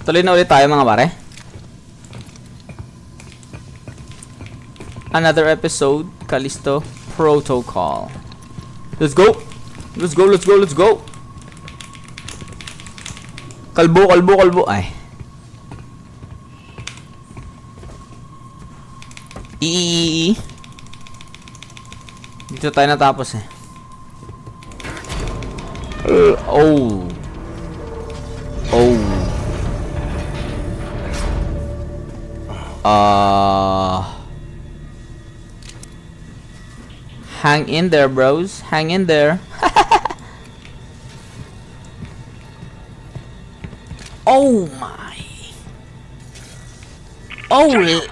Tuloy na ulit tayo mga pare. Another episode, Callisto Protocol. Let's go! Let's go, let's go, let's go! Kalbo, kalbo, kalbo. Ay. Dito tayo natapos eh. Oh. Hang in there, bros. Hang in there. Oh my. Oh. You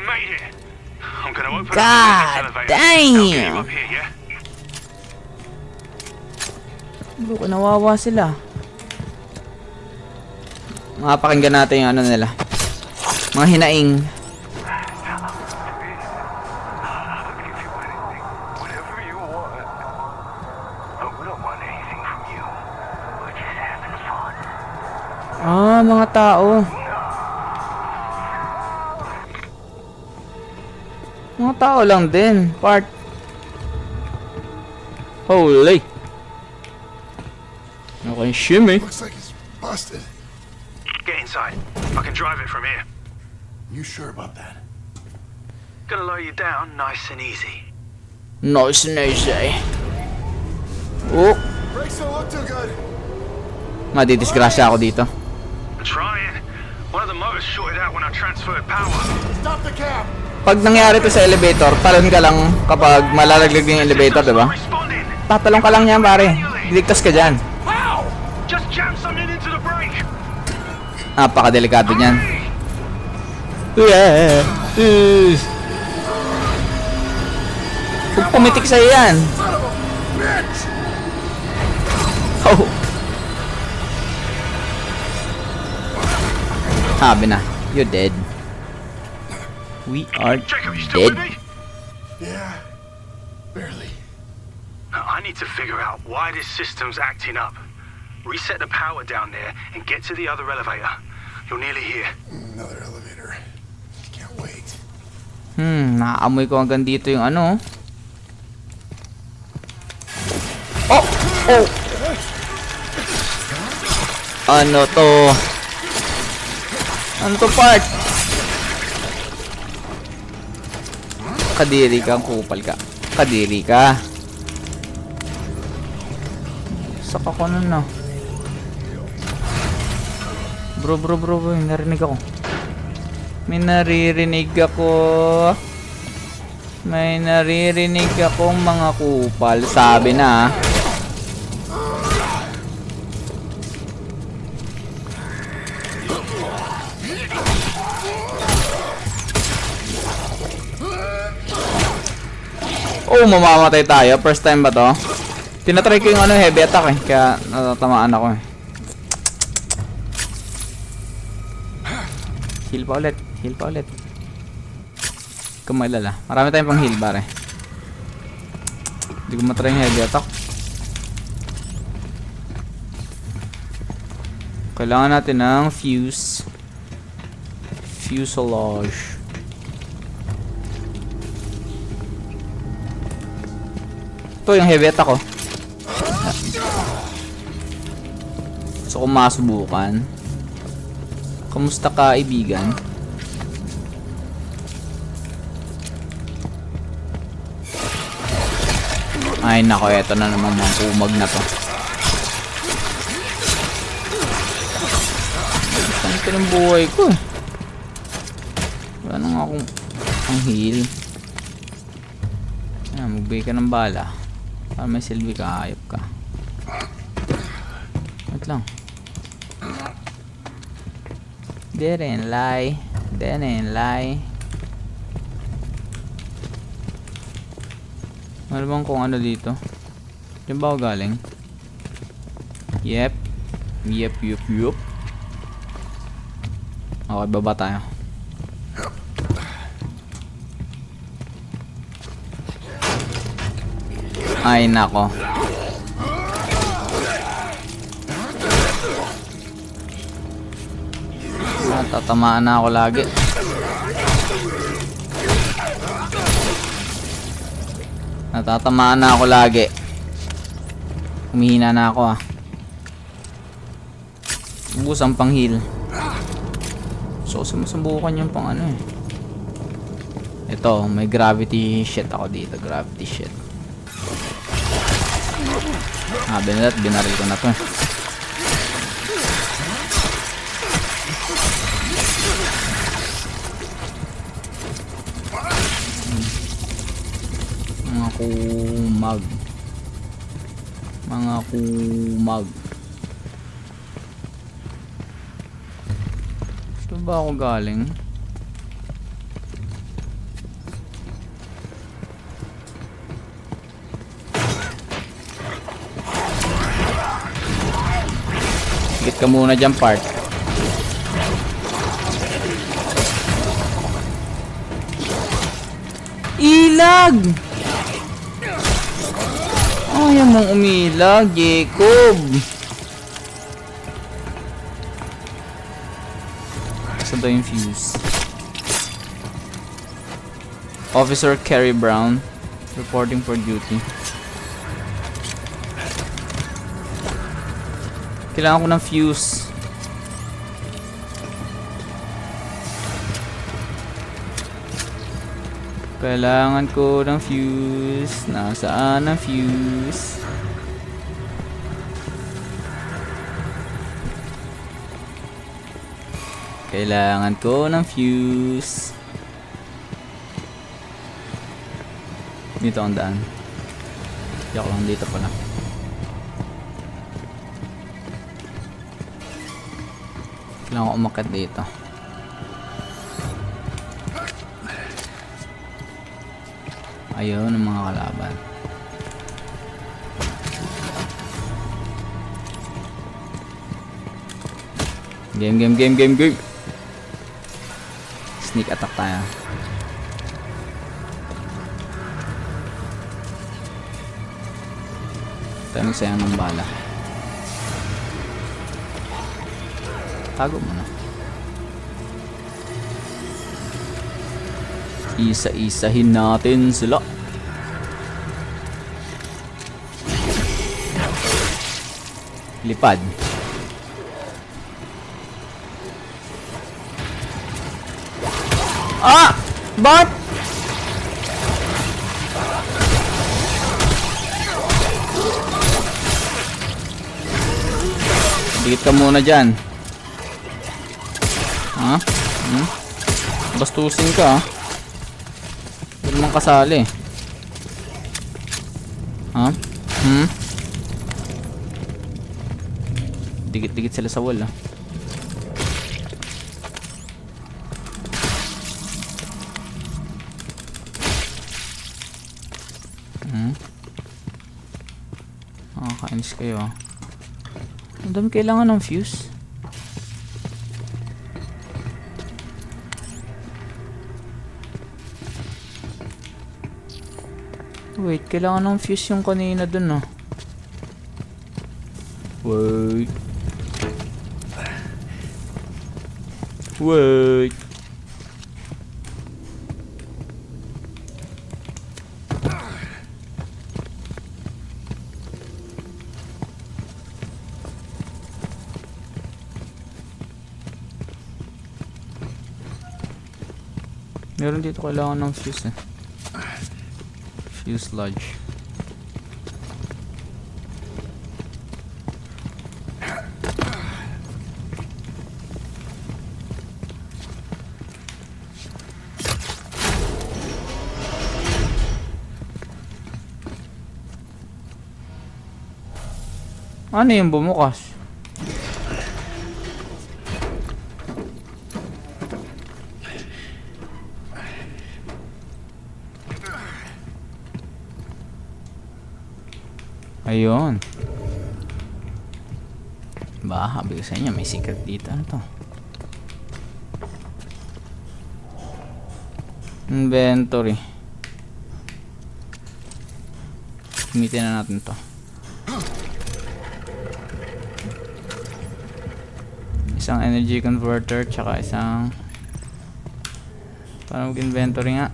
made it. I'm gonna open God up the elevator. damn. I'll get you up here, yeah? Bro, nawawa sila. Mapakinggan natin yung ano nila. Mga hinaing. Ah, mga tao. Mga tao lang din. Part. Holy. Okay, shimmy. Looks like it's busted. Get inside. I can drive it from here. You sure about that? Gonna lower you down nice and easy. Nice and easy. Oh. Brakes don't look too good. Madidisgrasya ako dito. I'm trying. One of the motors shorted out when I transferred power. Stop the cab. Pag nangyari to sa elevator, talon ka lang kapag malalaglag yung elevator, diba? Responding. Tatalong ka lang yan, pare. Diligtas ka dyan. How? Just jam something into the brake. Napakadelikado niyan. Yeah. Huwag pumitik sa'yo yan. Son of a bitch. Oh. Sabi na, you're dead. We are Jacob, you still dead. with me? Yeah, barely. I need to figure out why this system's acting up. Reset the power down there and get to the other elevator. You're nearly here. Another elevator. Can't wait. Naaamoy ko hanggang dito yung ano. Oh! Oh! Ano to? Ano to, part? Kadiri ka, kupal ka. Kadiri ka. Saka ko nun na. Bro, may narinig ako. May naririnig ako. May naririnig akong mga kupal. Sabi na. Oh, mamamatay tayo. First time ba to? Tinatry ko yung ano, heavy attack eh. Kaya natatamaan ako eh. Heal pa ulit. Heal pa ulit. Kumailala. Marami tayong pang heal bare. Hindi ko matry yung heavy attack. Kailangan natin ng fuse. Fuselage. Ito yung heavy attack ko. Gusto ko masubukan. Kamusta ka, kaibigan? Ay nako, eto na naman mga umag na to. Saan ito ng buhay ko eh? Wala na nga akong ang heal. Magbigay ka ng bala. Para may silbi ka, ayop ka. Wait lang. Didn't lie. Ano bang kung ano dito? Diyan ba ako galing? Yep. Okay, baba tayo. Ay nako. Tatamaan na ako lagi. Natatamaan na ako lagi. Humihina na ako ah. Ubus ang pang heal. So sumusubukan yung pang ano eh. Ito, may gravity shit ako dito. Gravity shit. Binaril ko na to eh. Mga kumag. Mga kumag. Saan ba ako galing? Higit ka muna dyan, part. Ilag! Ayaw mong umilag, Jacob. Saan daw yung fuse? Officer Kerry Brown reporting for duty. Kailangan ko ng fuse. Kailangan ko ng fuse. Nasaan ang fuse? Kailangan ko ng fuse. Dito ang daan. Yok lang, dito pala. Kailangan ko umakyat dito. Ayun ang mga kalaban. Game. Sneak attack tayo. Tayo nagsayang ng bala. Tago mo na. Isa-isahin natin sila. Lipad. Ah! Ba't? Dikit ka muna dyan. Ha? Bastusin ka ha? Hindi naman kasali. Ha? Dikit-dikit sila sa wall ha. Nakakainis kayo ha. Ang dami kailangan ng fuse. Wait, kailangan ng fuse yung kanina dun ah. Wait. Meron dito kailangan ng fuse eh. Fuse lodge. Ano yung bumukas? Ayun. Ba, sabi ko sa inyo, may secret dito. Ano to? Inventory. Gamitin na natin to. isang energy converter, tsaka isang... Paano mag-inventory nga?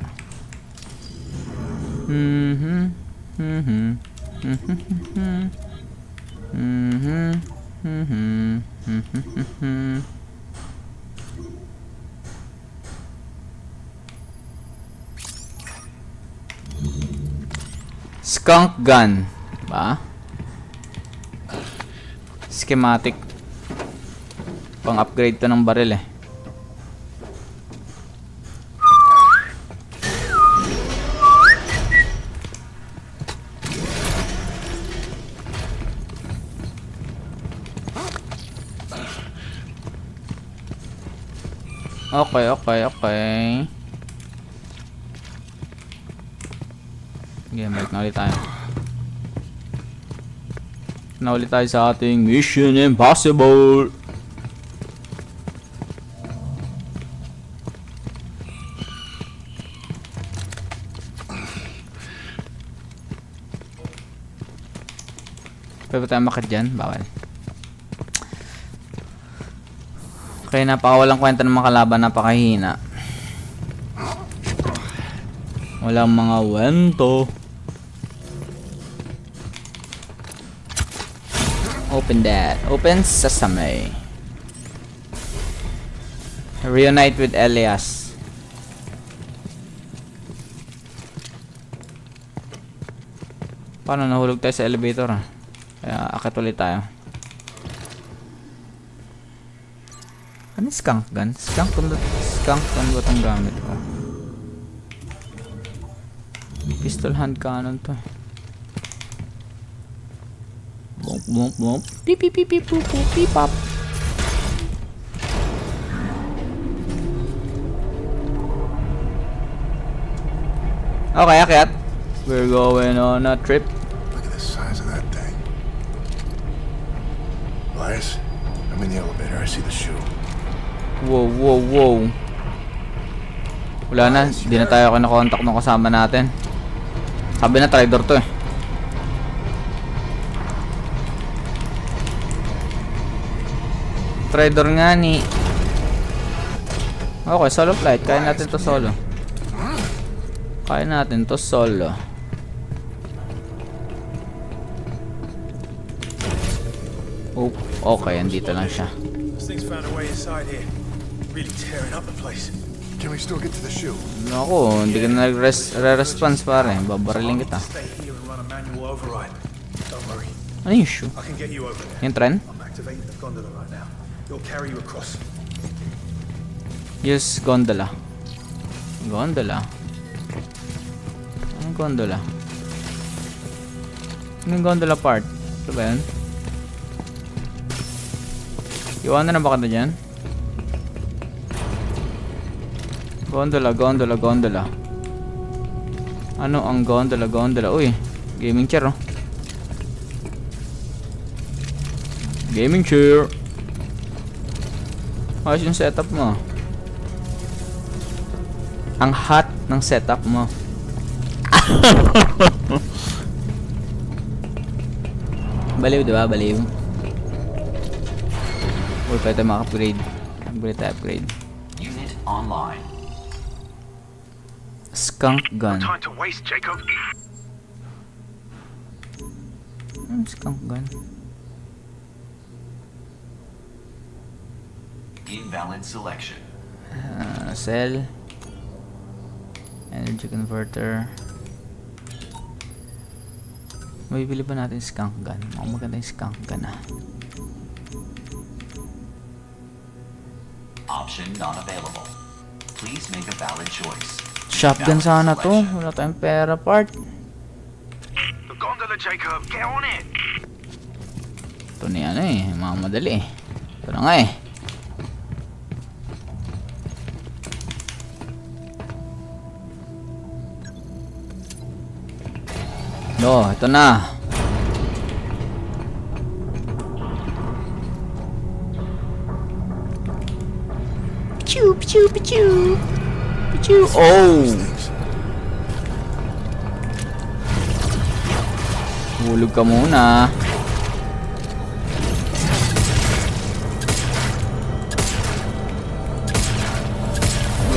Skunk gun. Ba? Schematic. Pang-upgrade to ng baril eh. Okay. Okay, balik na ulit tayo. Na ulit tayo sa ating Mission Impossible. Pwede ba tayo makit dyan? Bawal. Okay, napakawalang kwenta ng mga kalaban, napakahina. Walang mga wento. Open that. Open sesame. Reunite with Elias. Paano nahulog tayo sa elevator ah? Kaya akit ulit tayo. Ano skunk gun? Skunk gun ba itong gamit ko? Pistol hand cannon to. Bump bump bump. Pip pip pip pip pip pip pop. Okay, akyat. We're going on a trip. Look at the size of that thing. Elias, I'm in the elevator. I see the shoe. Wow. Wala na, hindi na tayo kinakontak ng kasama natin. Sabi na trader to eh. Trader nga ni. Okay, solo flight. Kaya natin to solo. Oh, okay, andito lang siya. This thing's found a way inside here. Really tearing up the place. Can we still get to the shoe? Naku, hindi ka na nag-response pare. Babariling kita. Stay here and run a manual override. Don't worry. Ano yung shoe? I can get you over there. Yung tren? I'm activating the gondola right now. It'll carry you across. Use gondola. Gondola? Anong gondola? Anong gondola part? Ito ba yan? Iwanan na ba ka na dyan? Gondola. Ano ang gondola? Uy, gaming chair oh. Gaming chair. Ayos yung setup mo. Ang hot ng setup mo. Baliw diba? Baliw. Uy, pwede maka-upgrade. Upgrade. Unit online. Skunk gun. Time to waste, Jacob. Skunk gun. Invalid selection. Cell. Energy converter. Mabibili ba natin skunk gun? Mukhang maganda yung skunk gun ah. Option not available. Please make a valid choice. Shotgun sana to. Wala tayong pera part. The gondola, Jacob. Get on it. Ito na yan eh. Mga madali eh. Ito na nga eh. No, ito na. Pichu. Oh! Hulog ka muna.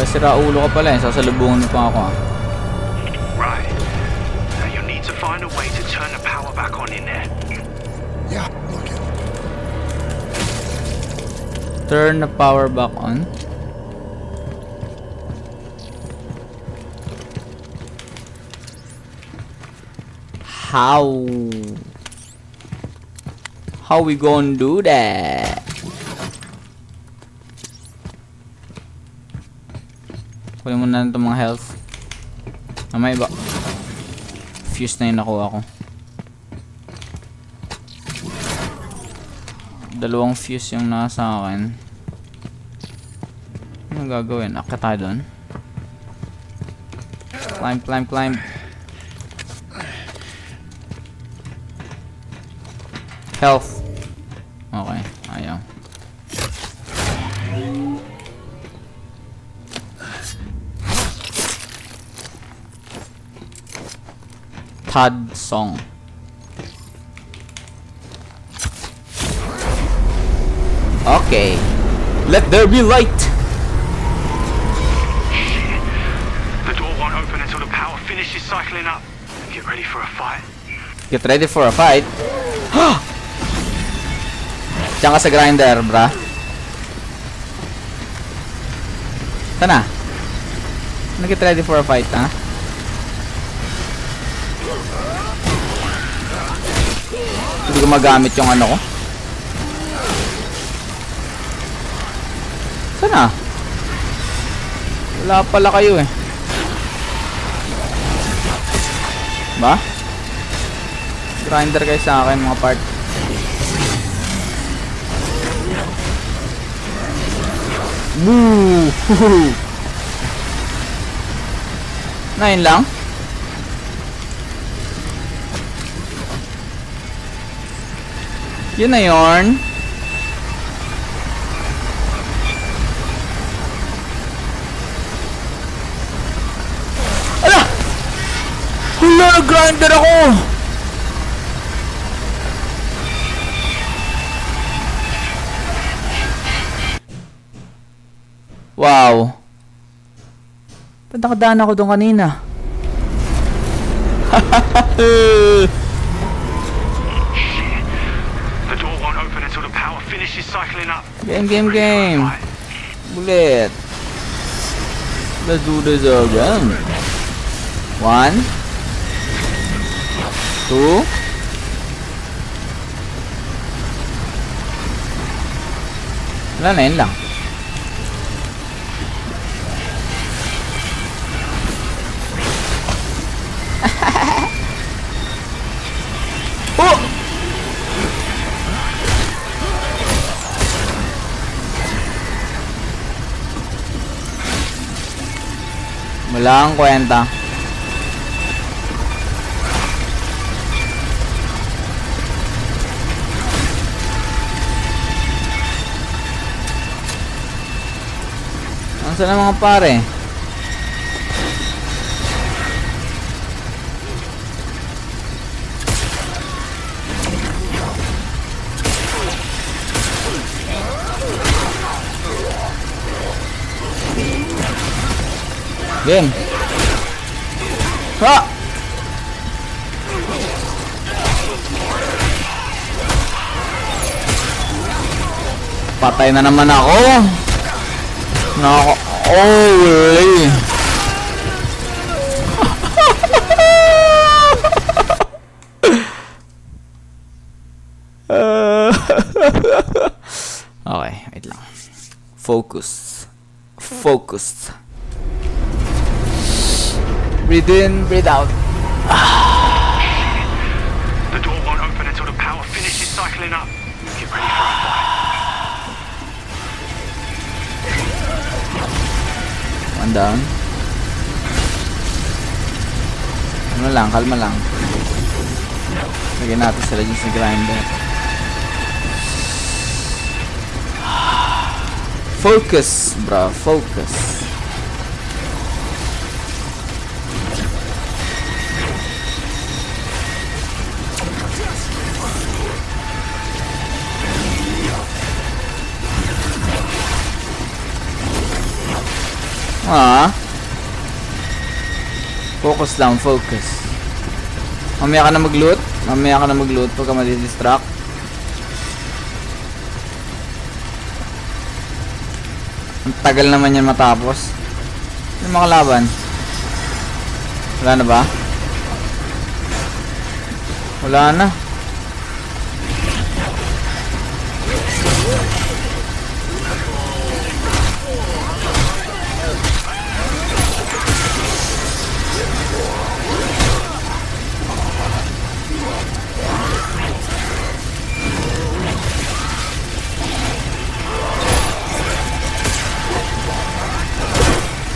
Sira ulo ka pala eh. Sasalubungan mo pa ako ah. Right. Now you need to find a way to turn the power back on in there. Yeah, looking. Turn the power back on. How? How we gonna do that? Kunin mo na itong mga health. May iba. Fuse na yung nakuha ko. Dalawang fuse yung nasa akin. Ano gagawin? Akit tayo doon. Climb, climb, climb. Health. Okay, ayaw. Todd song. Okay. Let there be light. The door won't open until the power finishes cycling up. Get ready for a fight. Get ready for a fight. Diyan ka sa grinder, bra. Sana. Get ready for a fight, ha? Hindi ko magamit yung ano ko. Sana. Wala pala kayo eh. Ba? Grinder kayo sa akin mga part. Woo! Na yun lang? Yun na yun. Ala! Hala, nag-grinder ako! Wow. Ba't nakadaan ako doon kanina? The door won't open until the power finishes cycling up. Game, game, game. Bullet. Let's do this again. 1 2 Wala na, yun lang. Oh! Wala kang kwenta. Nasaan ang mga pare? Game. Ha! Patay na naman ako. Nako. Holy. Okay, wait lang. Focus. Focus. Breathe in, breathe out. The door won't open until the power finishes cycling up. Get ready for a fight. One down. Ano lang, kalma lang. Lagyan natin sila dyan sa grinder. Focus, bro. Focus. Ah. Focus lang, focus. Mamaya ka na mag-loot. Mamaya ka na mag-loot pagka madidistract. Ang tagal naman yan matapos. Yung mga kalaban. Wala na ba? Wala na.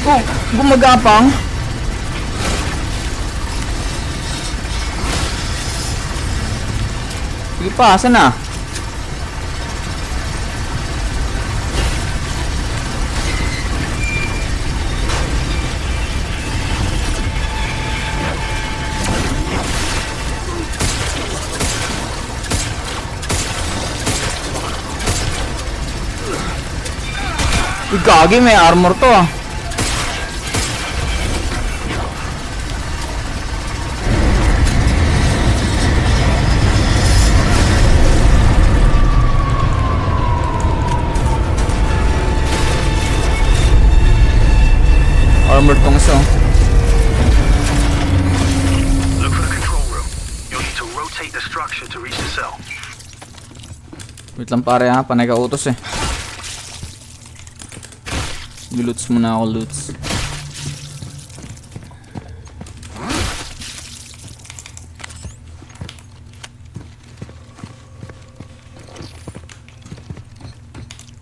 Oh, gumagapang. Sige pa, saan na? Uy, gagi, may armor to ah. Armor tong isa. Look for the control room. You'll need to rotate the structure to reach the cell. Wait lang pare ha, panay ka utos eh. Loots muna ako, loots.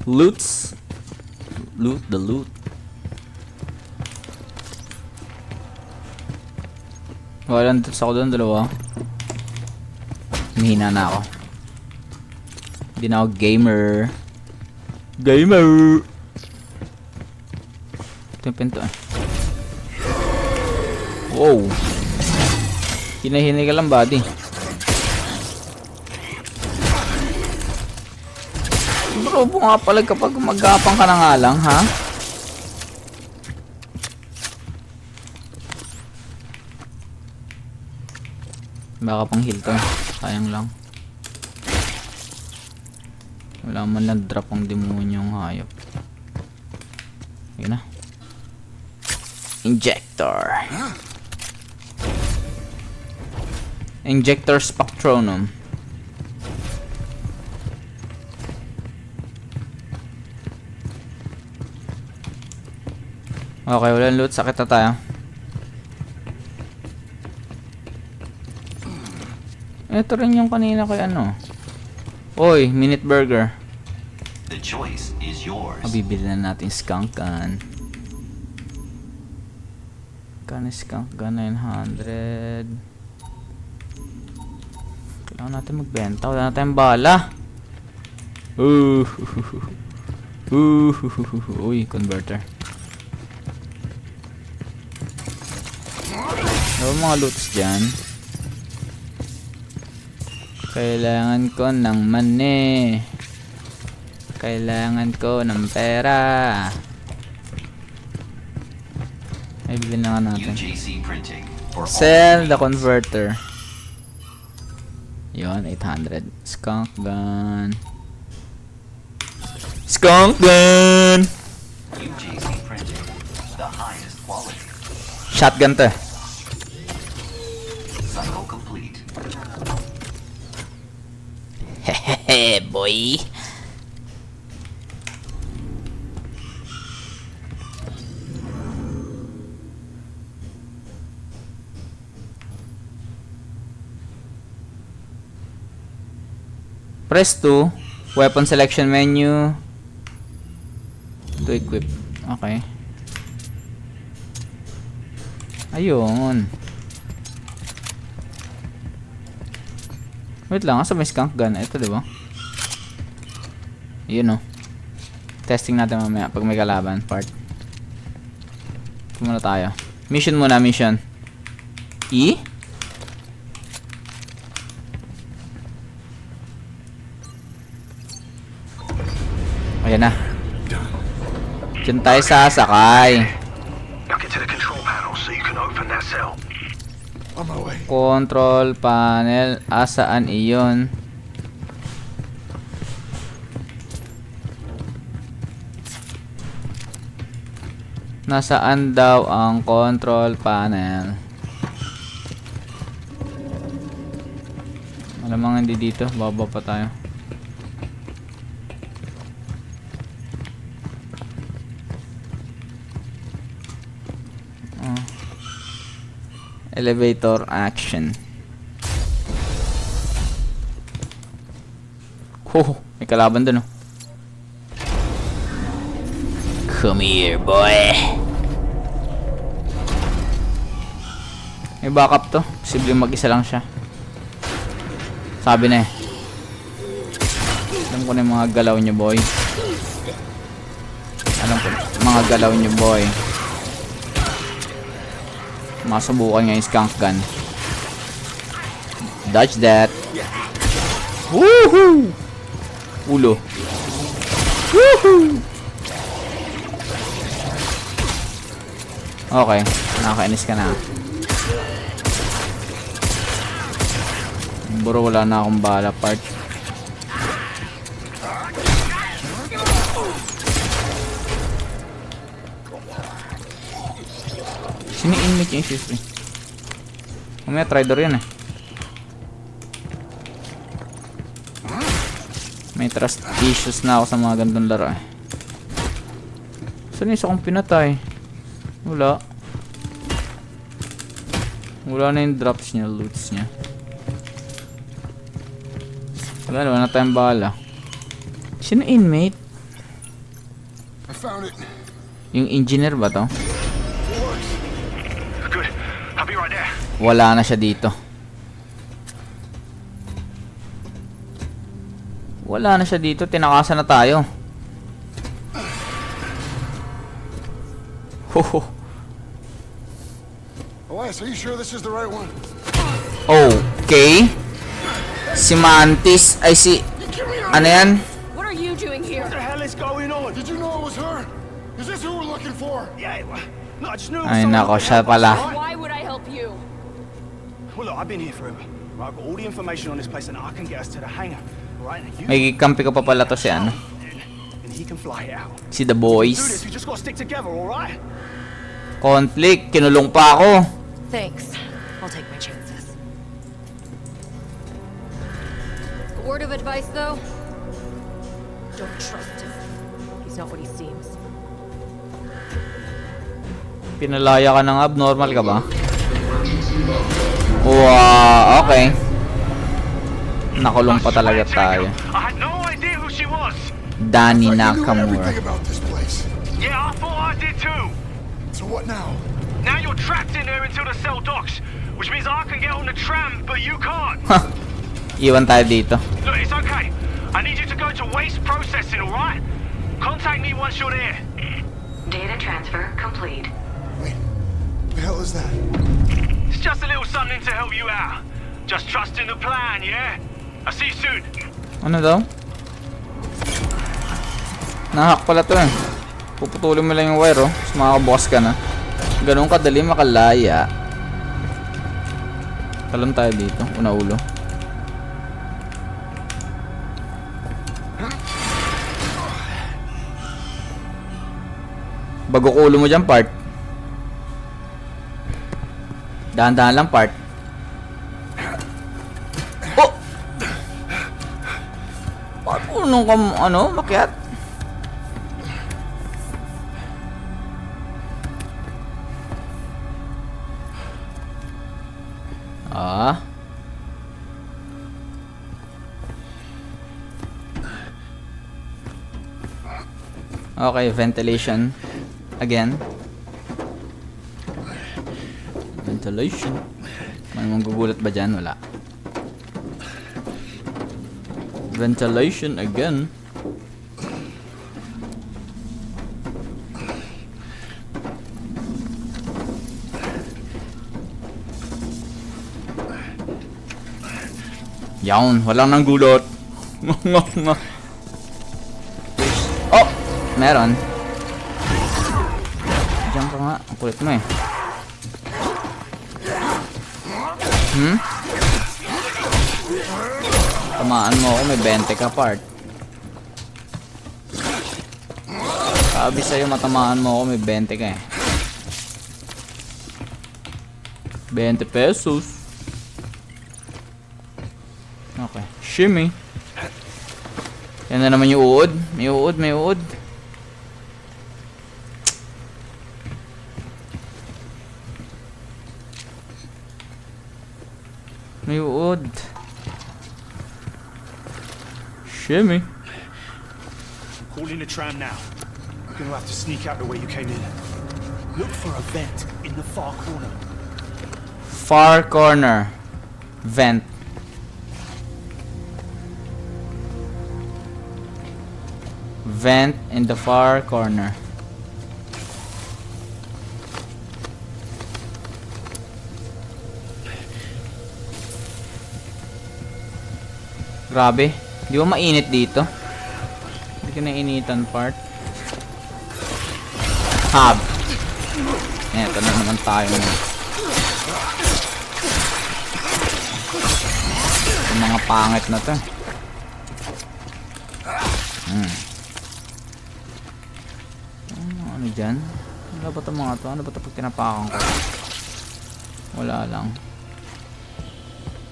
Loots. Loot the loot. Wala nandito ako doon, dalawa. Mahina na ako. Hindi na ako gamer. Gamer! Ito yung pinto eh. Wow! Hinahinay ka lang, buddy. Bro, bungapalag kapag magapang ka na nga lang, ha? Baka pang heal to. Sayang lang. Wala man lang drop ang demonyong hayop. Yun na. Injector. Injector Spectronum. Okay, wala loot. Sakit na tayo. Ito rin yung kanina kay ano. Oy, minute burger. The choice is yours. Bibili na natin skunk gun. Kano skunk gun 900. Kailangan natin magbenta. Wala na tayong bala. Uy, converter. Ano mga loots dyan? Kailangan ko ng money. Kailangan ko ng pera. Ay, bilhin na nga natin. UJC printing for all Sell the machines. converter. Yon, 800. Skunk gun. Skunk gun! UJC printing, the highest quality. Shotgun to. Cycle complete. Hehehe, boy. Press 2. Weapon selection menu. To equip. Okay. Ayun. Wait lang, asa may skunk gun? Ito, di ba? Yun, oh. Testing natin mamaya pag may kalaban part. Ito muna tayo. Mission muna, mission. E? Ayan na. Diyan tayo sasakay. Now get to the control panel so you can open that cell. On my way. Control panel. Asaan iyon? Nasaan daw ang control panel? Malamang hindi dito. Baba pa tayo. Elevator action. May kalaban dun, oh. Come here, boy. May backup to. Posible mag-isa lang siya. Sabi na eh. Alam ko na yung mga galaw niyo, boy. Alam ko na mga galaw niyo, boy. Masubukan nga yung skunk gun. Dodge that. Woohoo! Ulo. Woohoo! Okay, nakakainis ka na. Bro, wala na akong bala part. Sino inmate yung issue? Mamaya trader yun eh. May trust issues na ako sa mga gandong laro eh. Saan yung isa kong pinatay? Wala. Wala na yung drops niya, loots niya. Wala na tayong bala. Sino inmate? I found it. Yung engineer ba to? Good. I'll be right there. Wala na siya dito. Wala na siya dito. Tinakasan na tayo. Hoho. Elias, are you sure this is the right one? Okay. Si Mantis ay si... Ano yan? What are you doing here? What the hell is going on? Did you know it was her? Is this who we're looking for? Yeah, no, I just knew it was Ay someone nako, who could siya help us, pala. right? Why would I help you? Well, look, I've been here forever. Right, I've got all the information on this place and I can get us to the hangar. Right, and you May kampi ko pa pala to si ano. and he can fly it out. Si The Do Boys. this, we just gotta stick together, alright? Conflict. Kinulong pa ako. Thanks. I'll take my chances. A word of advice, though? Don't trust him. He's not what he seems. Pinalaya ka ng abnormal ka ba? Wow, okay. Nakulong pa talaga tayo. I had no idea who she was. Danny Like you knew Nakamura. everything about this place. Yeah, I thought I did too. So what now? Now you're trapped in there until the cell docks, which means I can get on the tram, but you can't. Iwan tayo dito. Look, it's okay. I need you to go to waste processing, alright? Contact me once you're there. Data transfer complete. Wait, the hell is that? It's just a little something to help you out. Just trust in the plan, yeah? I'll see you soon. Ano daw? Nahack pala to eh. Puputulin mo lang yung wire oh. Tapos makakabukas ka na. Ganun kadali makalaya. Talon tayo dito. Una ulo. Bago ko ulo mo dyan, part. Dahan-dahan lang, part. Oh! Marunong ka, ano, makyat? Ah. Okay, ventilation. Again. Ventilation. May manggugulat ba dyan? Wala. Ventilation again. Yawn, walang nanggulot. Oh, meron. Diyan ka nga. Ang kulit mo eh. Tamaan mo ako, may 20 ka part. Sabi sa'yo, matamaan mo ako, may 20 ka eh. 20 pesos. Okay. Shimmy. Yan na naman yung uod. May uod, may uod. May uod. Shimmy. Call in a tram now. You're gonna have to sneak out the way you came in. Look for a vent in the far corner. Far corner. Vent. Vent in the far corner. Grabe. Di ba mainit dito? Hindi ka nainitan part. Hab. Eto na naman tayo. Yung mga pangit na to. Ano dyan? Wala ba ito mga to? Ano ba ito pag tinapakan ko? Wala lang.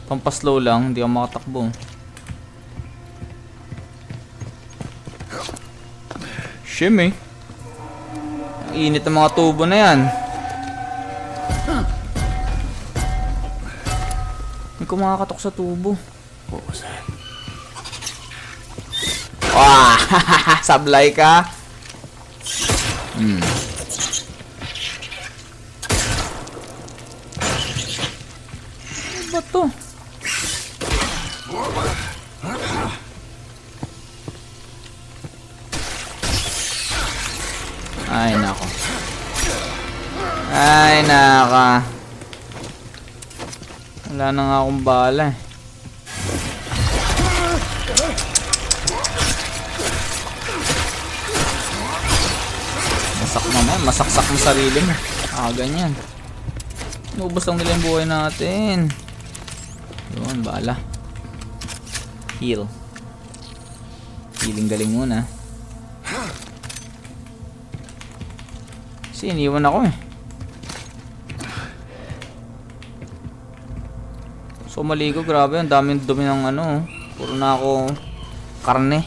Pampaslow lang. Hindi ako makatakbo. Shimmy. Ang init ng mga tubo na yan. May kumakatok sa tubo. What was that? Wah! Sablay ka. Ano ba to? Ay, nako. Ay, naka. Wala na nga akong bala eh. Masak naman. Masaksak mo sarili mo. Ganyan. Nubos lang nila yung buhay natin. Yun, bala. Heal. Healing galing muna. Kasi iniwan ako eh. So maligo, grabe. Ang daming dumi ng ano. Puro na ako karne.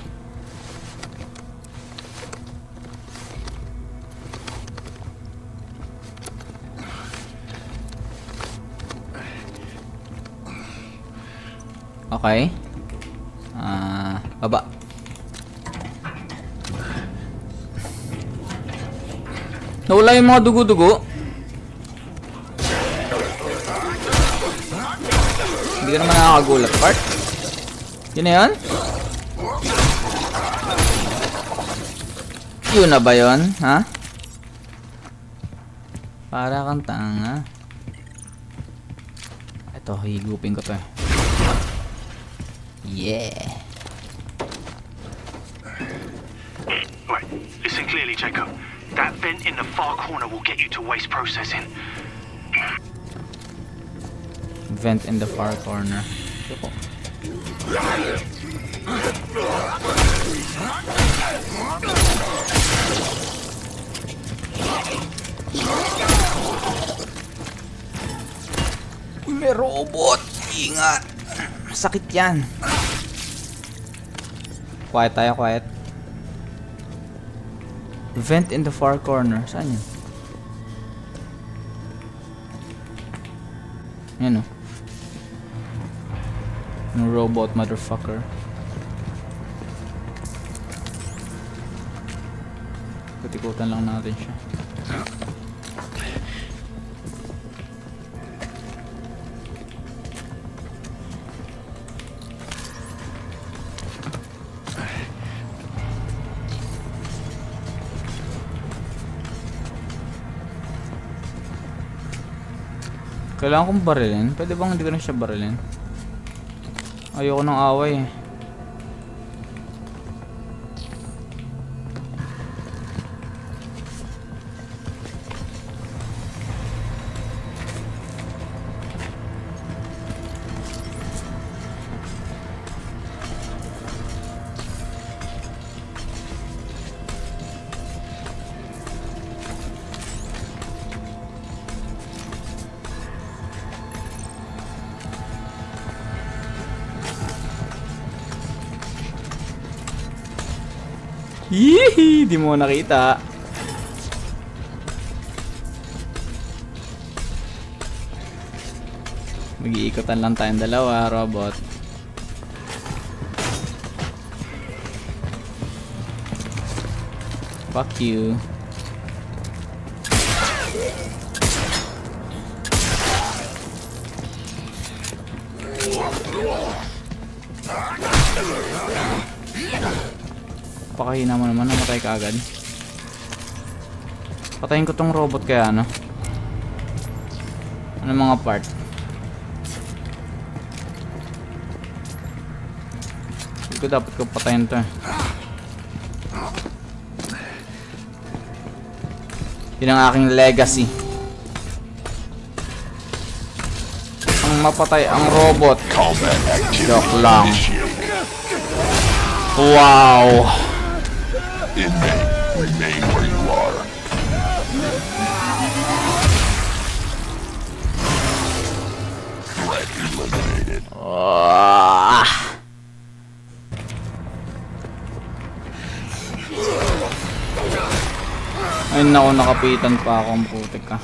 Okay. Baba. Nawala yung mga dugo-dugo. Hindi ka naman nakakagulat, part. Yun na yun? Yun na ba yun? Ha? Para kang tanga. Ito, higupin ko to eh. Yeah. Right, listen clearly, Jacob. That vent in the far corner will get you to waste processing. Vent in the far corner. Ito. May robot. Ingat. Sakit yan. Quiet tayo, quiet. Vent in the far corner. Saan yun? Yan o. Yung robot motherfucker. Patikutan lang natin siya. Kailangan kong barilin? Pwede bang hindi ko na siya barilin? Ayoko ng away eh. Yee! Di mo nakita. Mag-iikotan lang tayong dalawa, robot. Fuck you. Pakahina mo naman, namatay ka agad. Patayin ko tong robot kaya, ano? Ano mga part? Hindi ko dapat ko patayin to eh. Yun ang aking legacy. Ang mapatay ang robot. Joke lang. Wow. Inmate, remain where you are. Threat eliminated. Ay naku, nakapitan pa ako ang putik ka.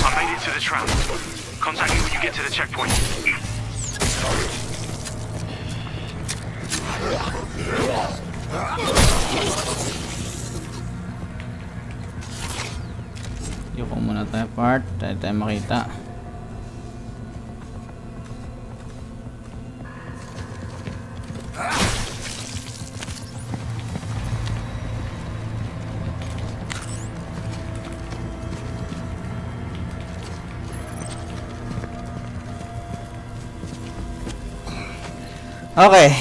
I made it to the trap. Contact me when you get to the checkpoint. Yuko muna tayo part. Tayo makita. Okay.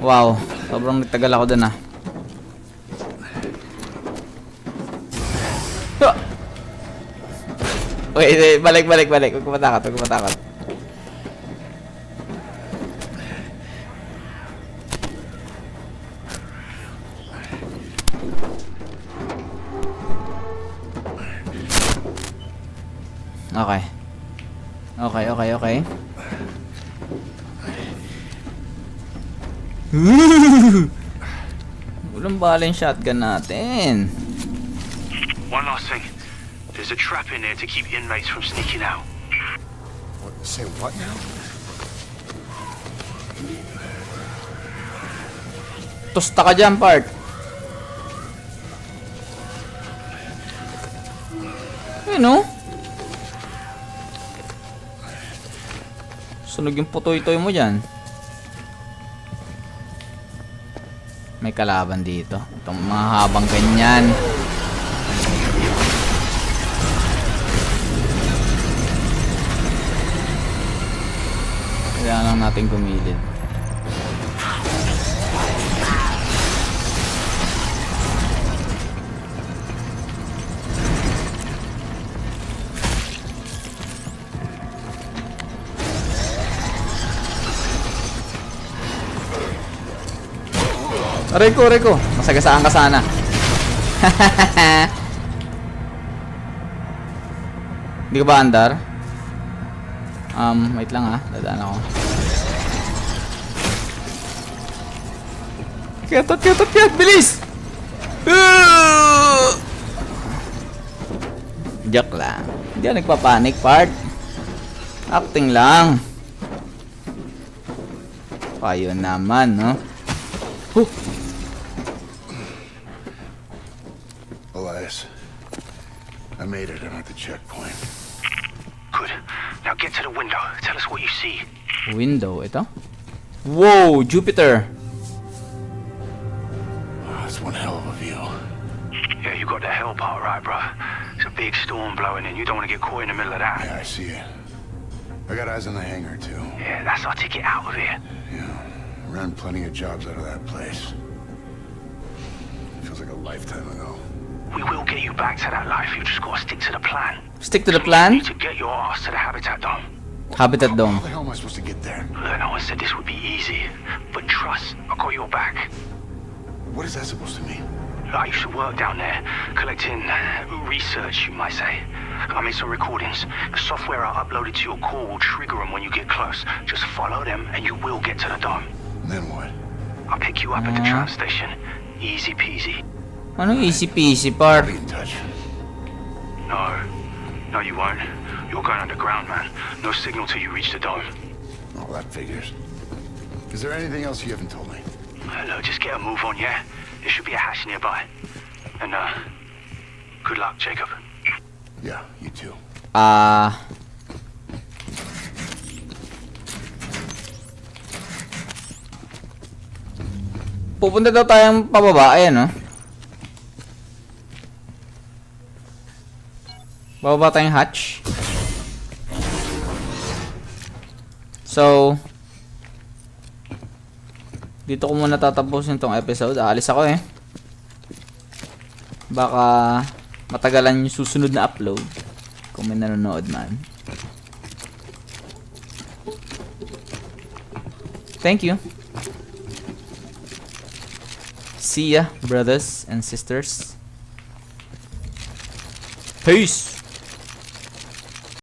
Wow. Sobrang nagtagal ako dun ah. Wait, balik. Huwag ko matakot. Okay. Walang bala yung shotgun natin. One last thing. There's a trap in there to keep inmates from sneaking out. What, say what now? Tosta ka dyan, part. Ayun o. Sunog yung putoy-toy mo dyan. May kalaban dito. Itong mga habang ganyan. Kailangan lang natin gumilid. Aray ko. Masagasaan ka sana. Hindi ka ba andar? Wait lang ah. Dadaan ako. Kiyat! Bilis! Joke lang. Hindi ako nagpapanik, part. Acting lang. Payo naman, no? Elias, I made it. I'm at the checkpoint. Good. Now get to the window. Tell us what you see. Window, ito? Whoa, Jupiter. Oh, that's one hell of a view. Yeah, you got the hell part right, bro. It's a big storm blowing in. You don't want to get caught in the middle of that. Yeah, I see it. I got eyes on the hangar, too. Yeah, that's our ticket out of here. Yeah, ran plenty of jobs out of that place. Feels like a lifetime ago. We will get you back to that life. You just gotta stick to the plan. Stick to the You plan? need to get your ass to the Habitat Dome. Habitat Dome. How the hell am I supposed to get there? Look, no one said this would be easy, but trust, I got your back. What is that supposed to mean? I used to work down there, collecting research, you might say. I made some recordings. The software I uploaded to your core will trigger them when you get close. Just follow them and you will get to the dome. And then what? I'll pick you up at the tram station. Easy peasy. Ano easy peasy, par? Be in touch. No, you won't. You're going underground, man. No signal till you reach the dome. Oh, that figures. Is there anything else you haven't told me? Look, just get a move on, yeah? There should be a hatch nearby. And, good luck, Jacob. Yeah, you too. Pupunta daw tayong pababa. Ayan, oh. Bababa tayong hatch. So, dito ko muna tatapusin tong episode. Aalis ako eh. Baka matagalan yung susunod na upload. Kung may nanonood man. Thank you. See ya, brothers and sisters. Peace.